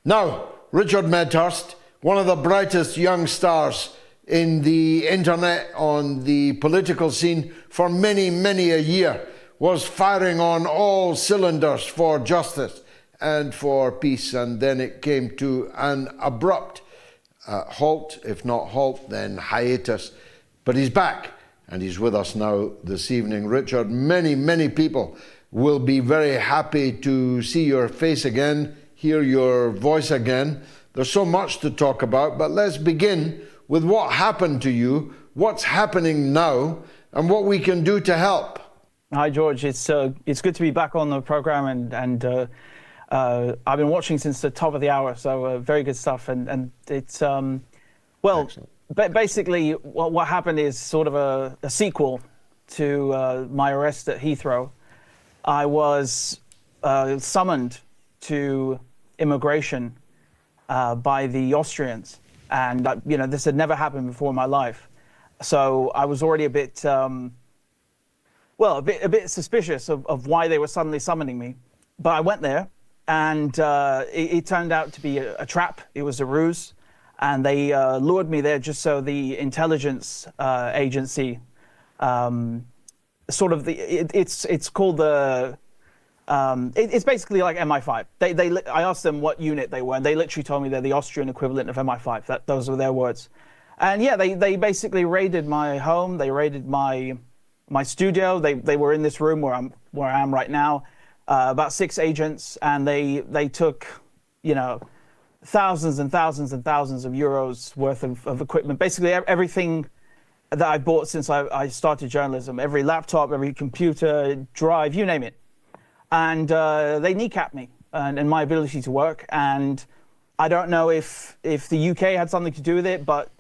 Now, Richard Medhurst, one of the brightest young stars in the internet, on the political scene for many, many a year, was firing on all cylinders for justice and for peace, and then it came to an abrupt halt, if not halt, then hiatus. But he's back, and he's with us now this evening. Richard, many, many people will be very happy to see your face again, hear your voice again. There's so much to talk about, but let's begin with what happened to you, what's happening now, and what we can do to help. Hi, George. It's good to be back on the program, and I've been watching since the top of the hour, so very good stuff. And it's well, basically what happened is sort of a sequel to my arrest at Heathrow. I was summoned to immigration by the Austrians, and this had never happened before in my life. So I was already a bit suspicious of why they were suddenly summoning me. But I went there, and it turned out to be a trap. It was a ruse, and they lured me there just so the intelligence agency, it's called the. It's basically like MI5. I asked them what unit they were, and they literally told me they're the Austrian equivalent of MI5. Those were their words. And yeah, they basically raided my home. They raided my studio. They were in this room where I am right now. About 6 agents, and they took, thousands and thousands and thousands of euros worth of equipment. Basically everything that I bought since I started journalism. Every laptop, every computer, drive, you name it. And they kneecapped me and my ability to work. And I don't know if the UK had something to do with it, but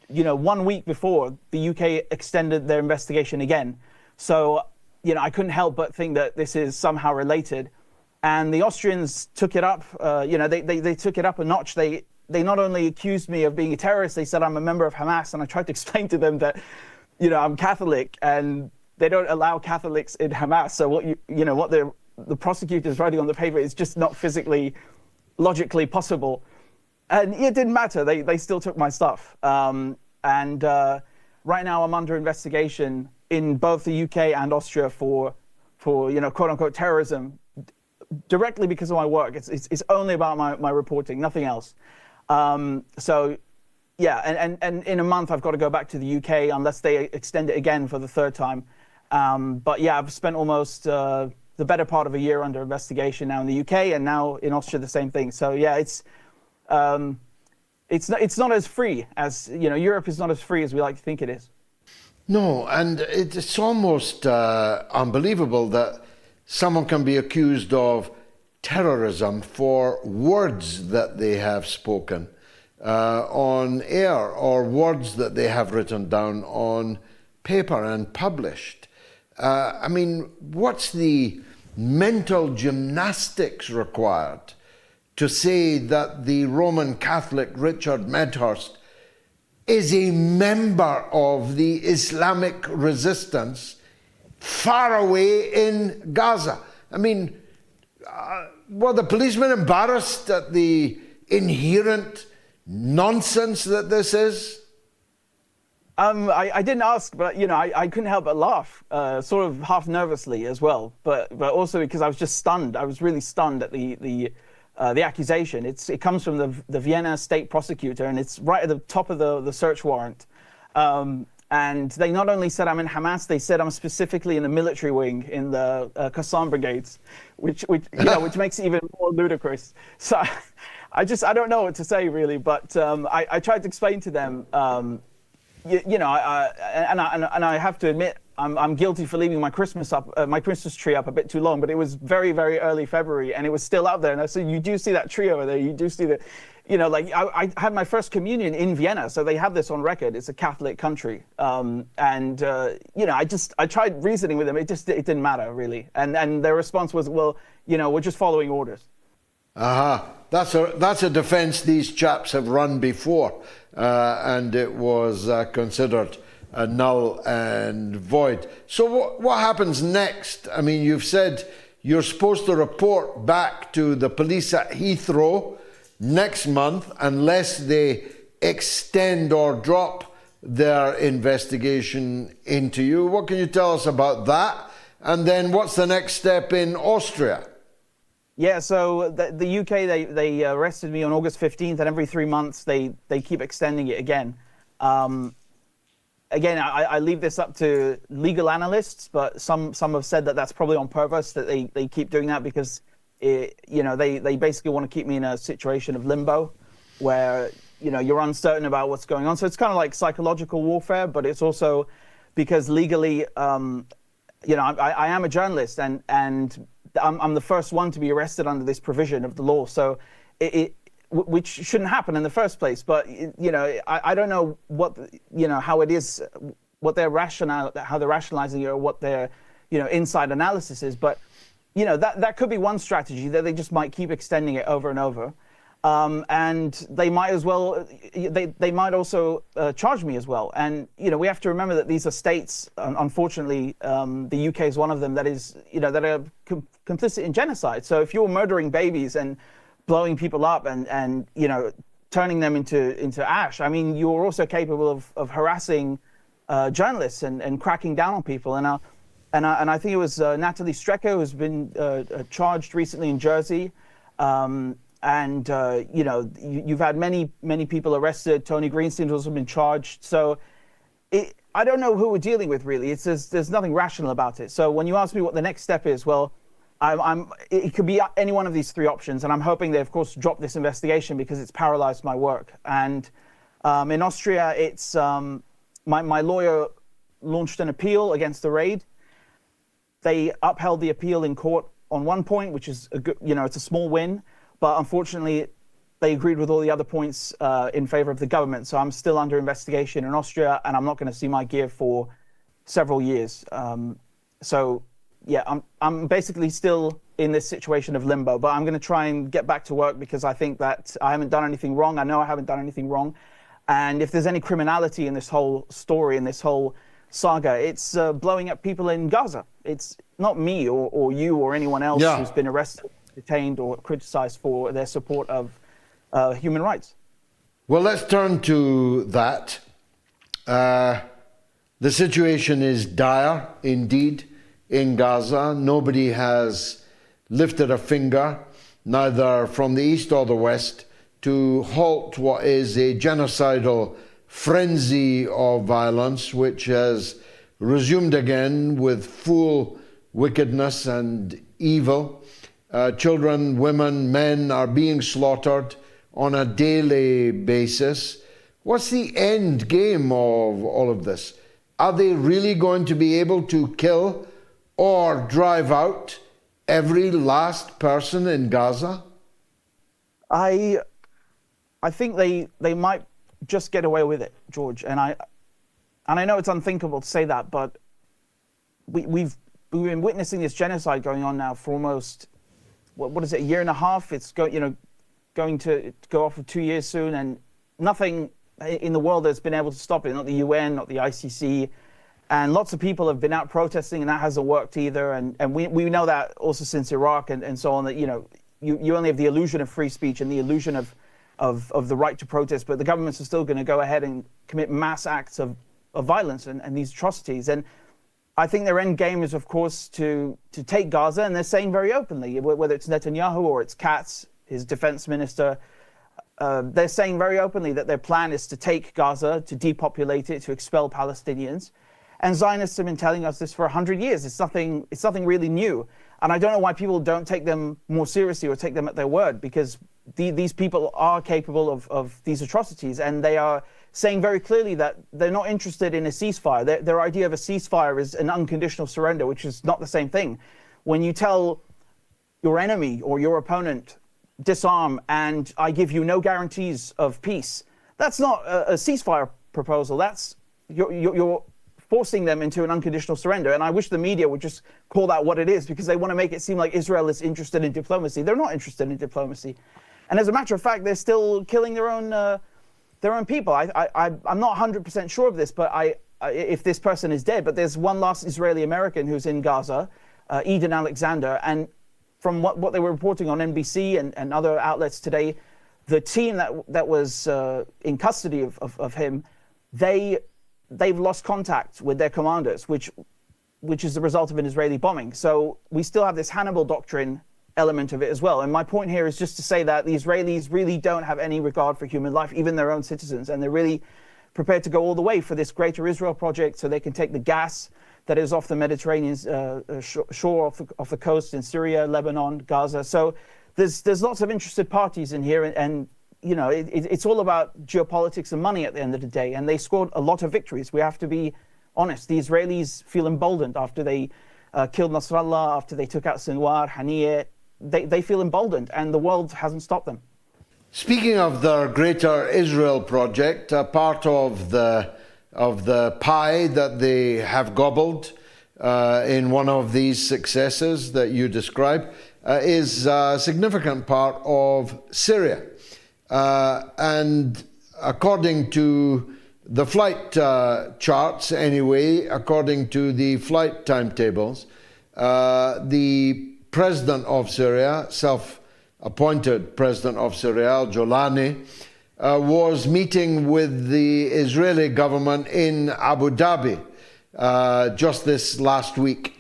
1 week before, the UK extended their investigation again. So I couldn't help but think that this is somehow related. And the Austrians took it up. They took it up a notch. They not only accused me of being a terrorist, they said I'm a member of Hamas. And I tried to explain to them that I'm Catholic, and they don't allow Catholics in Hamas. So what the prosecutor's writing on the paper is just not physically, logically possible. And it didn't matter. They still took my stuff. And right now I'm under investigation in both the UK and Austria for quote unquote terrorism, directly because of my work. It's only about my reporting, nothing else. So yeah, and in a month I've got to go back to the UK unless they extend it again for the 3rd time. But yeah, I've spent almost the better part of a year under investigation now in the UK, and now in Austria the same thing. So yeah, it's not as free as Europe is not as free as we like to think it is. No, and it's almost unbelievable that someone can be accused of terrorism for words that they have spoken on air, or words that they have written down on paper and published. What's the mental gymnastics required to say that the Roman Catholic Richard Medhurst is a member of the Islamic resistance far away in Gaza? Were the policemen embarrassed at the inherent nonsense that this is? I didn't ask, but I couldn't help but laugh, sort of half nervously as well, but also because I was just stunned. I was really stunned at the accusation. It comes from the Vienna state prosecutor, and it's right at the top of the search warrant. And they not only said I'm in Hamas, they said I'm specifically in the military wing in the Qassam brigades, which makes it even more ludicrous. So I don't know what to say really, but I tried to explain to them. I have to admit, I'm guilty for leaving my Christmas tree up a bit too long, but it was very, very early February, and it was still up there. And I said, you do see that tree over there? You do see the, I had my first communion in Vienna, so they have this on record. It's a Catholic country, I tried reasoning with them. It didn't matter really, and their response was, well, we're just following orders. That's a defence these chaps have run before, and it was considered null and void. So what happens next? You've said you're supposed to report back to the police at Heathrow. next month unless they extend or drop their investigation into you. What can you tell us about that? And then what's the next step in Austria? Yeah, so the UK, they arrested me on August 15th, and every 3 months they keep extending it again. Again, I leave this up to legal analysts, but some have said that that's probably on purpose, that they keep doing that because they basically want to keep me in a situation of limbo where you're uncertain about what's going on. So it's kind of like psychological warfare, but it's also because legally, I am a journalist, and I'm the first one to be arrested under this provision of the law. So which shouldn't happen in the first place. But I don't know what how it is, what their how they're rationalizing it, or what their inside analysis is. But that could be one strategy, that they just might keep extending it over and over. And they might as well, they might also charge me as well. And, we have to remember that these are states, unfortunately, the UK is one of them, that is, that are complicit in genocide. So if you're murdering babies and blowing people up and turning them into ash, I mean, you're also capable of harassing journalists and cracking down on people. And I think it was Natalie Strecker who's been charged recently in Jersey. You've had many people arrested. Tony Greenstein's also been charged. So I don't know who we're dealing with, really. There's nothing rational about it. So when you ask me what the next step is, well, it could be any one of these three options. And I'm hoping they, of course, drop this investigation because it's paralyzed my work. And in Austria, it's my lawyer launched an appeal against the raid. They upheld the appeal in court on one point, which is a good, it's a small win. But unfortunately, they agreed with all the other points in favor of the government. So I'm still under investigation in Austria, and I'm not going to see my gear for several years. I'm basically still in this situation of limbo. But I'm going to try and get back to work because I think that I haven't done anything wrong. I know I haven't done anything wrong. And if there's any criminality in this whole story, in this whole saga, it's blowing up people in Gaza. It's not me or you or anyone else who's been arrested, detained, or criticized for their support of human rights. Well, let's turn to that. The situation is dire indeed in Gaza. Nobody has lifted a finger, neither from the east or the west, to halt what is a genocidal frenzy of violence, which has resumed again with full wickedness and evil. Children, women, men are being slaughtered on a daily basis. What's the end game of all of this? Are they really going to be able to kill or drive out every last person in Gaza? I think they might just get away with it, George. And I know it's unthinkable to say that, but we've been witnessing this genocide going on now for almost, what is it, a year and a half? It's going to go off for 2 years soon, and nothing in the world has been able to stop it. Not the UN, not the ICC, and lots of people have been out protesting, and that hasn't worked either. And we know that also since Iraq and so on, that you only have the illusion of free speech and the illusion of the right to protest, but the governments are still going to go ahead and commit mass acts of violence and these atrocities. And I think their end game is, of course, to take Gaza, and they're saying very openly, whether it's Netanyahu or it's Katz, his defense minister, they're saying very openly that their plan is to take Gaza, to depopulate it, to expel Palestinians. And Zionists have been telling us this for 100 years. It's nothing really new. And I don't know why people don't take them more seriously or take them at their word, because these people are capable of these atrocities, and they are saying very clearly that they're not interested in a ceasefire. Their idea of a ceasefire is an unconditional surrender, which is not the same thing. When you tell your enemy or your opponent, disarm and I give you no guarantees of peace, that's not a ceasefire proposal. That's you're forcing them into an unconditional surrender. And I wish the media would just call that what it is, because they want to make it seem like Israel is interested in diplomacy. They're not interested in diplomacy. And as a matter of fact, they're still killing their own people. I'm not 100% sure of this, but if this person is dead, but there's one last Israeli American who's in Gaza, Eden Alexander, and from what they were reporting on NBC and other outlets today, the team that was in custody of him, they've lost contact with their commanders, which is the result of an Israeli bombing. So we still have this Hannibal doctrine element of it as well. And my point here is just to say that the Israelis really don't have any regard for human life, even their own citizens, and they're really prepared to go all the way for this Greater Israel project so they can take the gas that is off the Mediterranean shore off the coast in Syria, Lebanon, Gaza. So there's lots of interested parties in here, and you know, it's all about geopolitics and money at the end of the day. And they scored a lot of victories. We have to be honest. The Israelis feel emboldened after they killed Nasrallah, after they took out Sinwar, Haniyeh. They feel emboldened, and the world hasn't stopped them. Speaking of the Greater Israel project, a part of the pie that they have gobbled in one of these successes that you describe is a significant part of Syria. And according to the flight charts anyway, according to the flight timetables, the president of Syria, self-appointed president of Syria, al-Jolani, was meeting with the Israeli government in Abu Dhabi just this last week.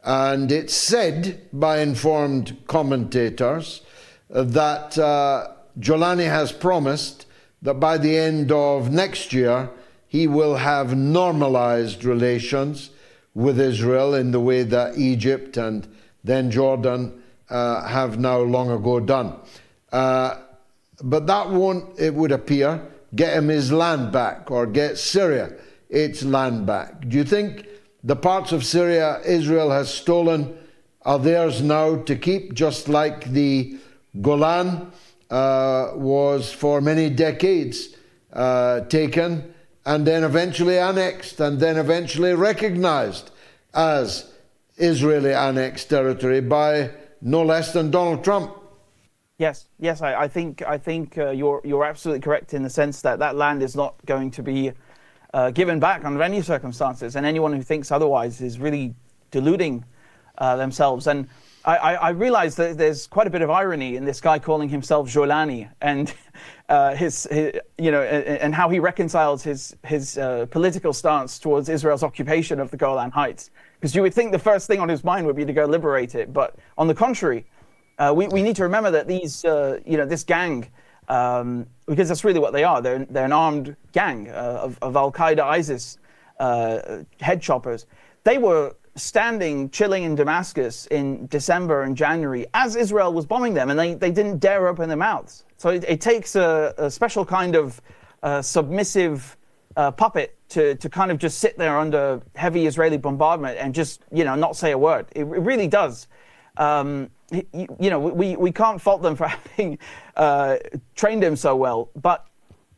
And it's said by informed commentators that Jolani has promised that by the end of next year, he will have normalized relations with Israel in the way that Egypt and then Jordan have now long ago done. But that won't, it would appear, get him his land back or get Syria its land back. Do you think the parts of Syria Israel has stolen are theirs now to keep, just like the Golan was for many decades taken and then eventually annexed and then eventually recognized as Israeli annexed territory by no less than Donald Trump? Yes, I think you're absolutely correct in the sense that that land is not going to be given back under any circumstances, and anyone who thinks otherwise is really deluding themselves. And I realize that there's quite a bit of irony in this guy calling himself Jolani and his you know, and how he reconciles his political stance towards Israel's occupation of the Golan Heights. Because you would think the first thing on his mind would be to go liberate it, but on the contrary, we need to remember that these you know, this gang, because that's really what they are. They're an armed gang of Al-Qaeda, ISIS head choppers. They were standing, chilling in Damascus in December and January as Israel was bombing them, and they didn't dare open their mouths. So it takes a special kind of submissive puppet to kind of just sit there under heavy Israeli bombardment and just, you know, not say a word. It really does. You know, we can't fault them for having trained him so well. But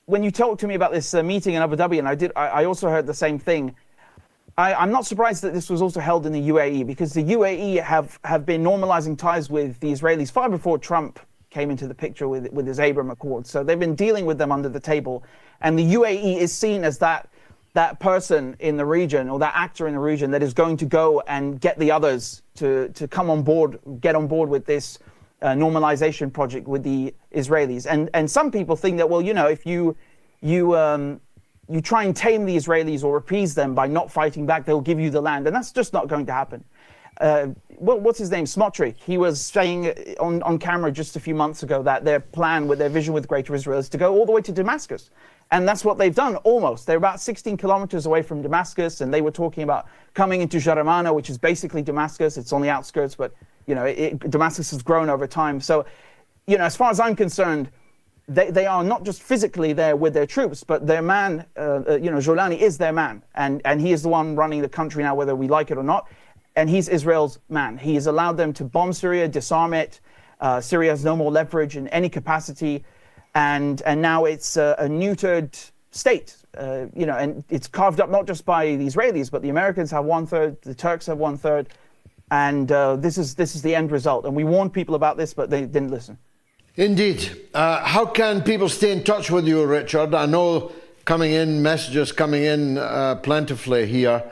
when you talked to me about this meeting in Abu Dhabi, and I also heard the same thing. I'm not surprised that this was also held in the UAE, because the UAE have been normalizing ties with the Israelis far before Trump came into the picture with his Abraham Accord. So they've been dealing with them under the table. And the UAE is seen as that person in the region, or that actor in the region, that is going to go and get the others to come on board, get on board with this normalization project with the Israelis. And some people think that, well, you know, if you try and tame the Israelis or appease them by not fighting back, they'll give you the land. And that's just not going to happen. What's his name? Smotrich. He was saying on camera just a few months ago that their plan with their vision with Greater Israel is to go all the way to Damascus. And that's what they've done, almost. They're about 16 kilometers away from Damascus, and they were talking about coming into Jaramana, which is basically Damascus. It's on the outskirts, but, you know, Damascus has grown over time. So, you know, as far as I'm concerned, they are not just physically there with their troops, but their man, you know, Jolani is their man. And he is the one running the country now, whether we like it or not. And he's Israel's man. He has allowed them to bomb Syria, disarm it. Syria has no more leverage in any capacity. And now it's a neutered state, you know, and it's carved up not just by the Israelis, but the Americans have 1/3, the Turks have 1/3. And this is the end result. And we warned people about this, but they didn't listen. Indeed. How can people stay in touch with you, Richard? I know messages coming in plentifully here.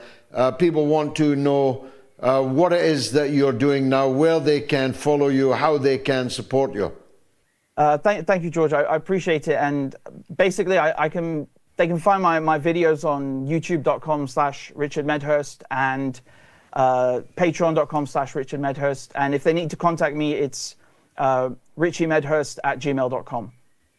People want to know what it is that you're doing now, where they can follow you, how they can support you. Thank you, George. I appreciate it. And basically, they can find my videos on youtube.com/Richard Medhurst and patreon.com/Richard Medhurst. And if they need to contact me, it's richie@gmail.com.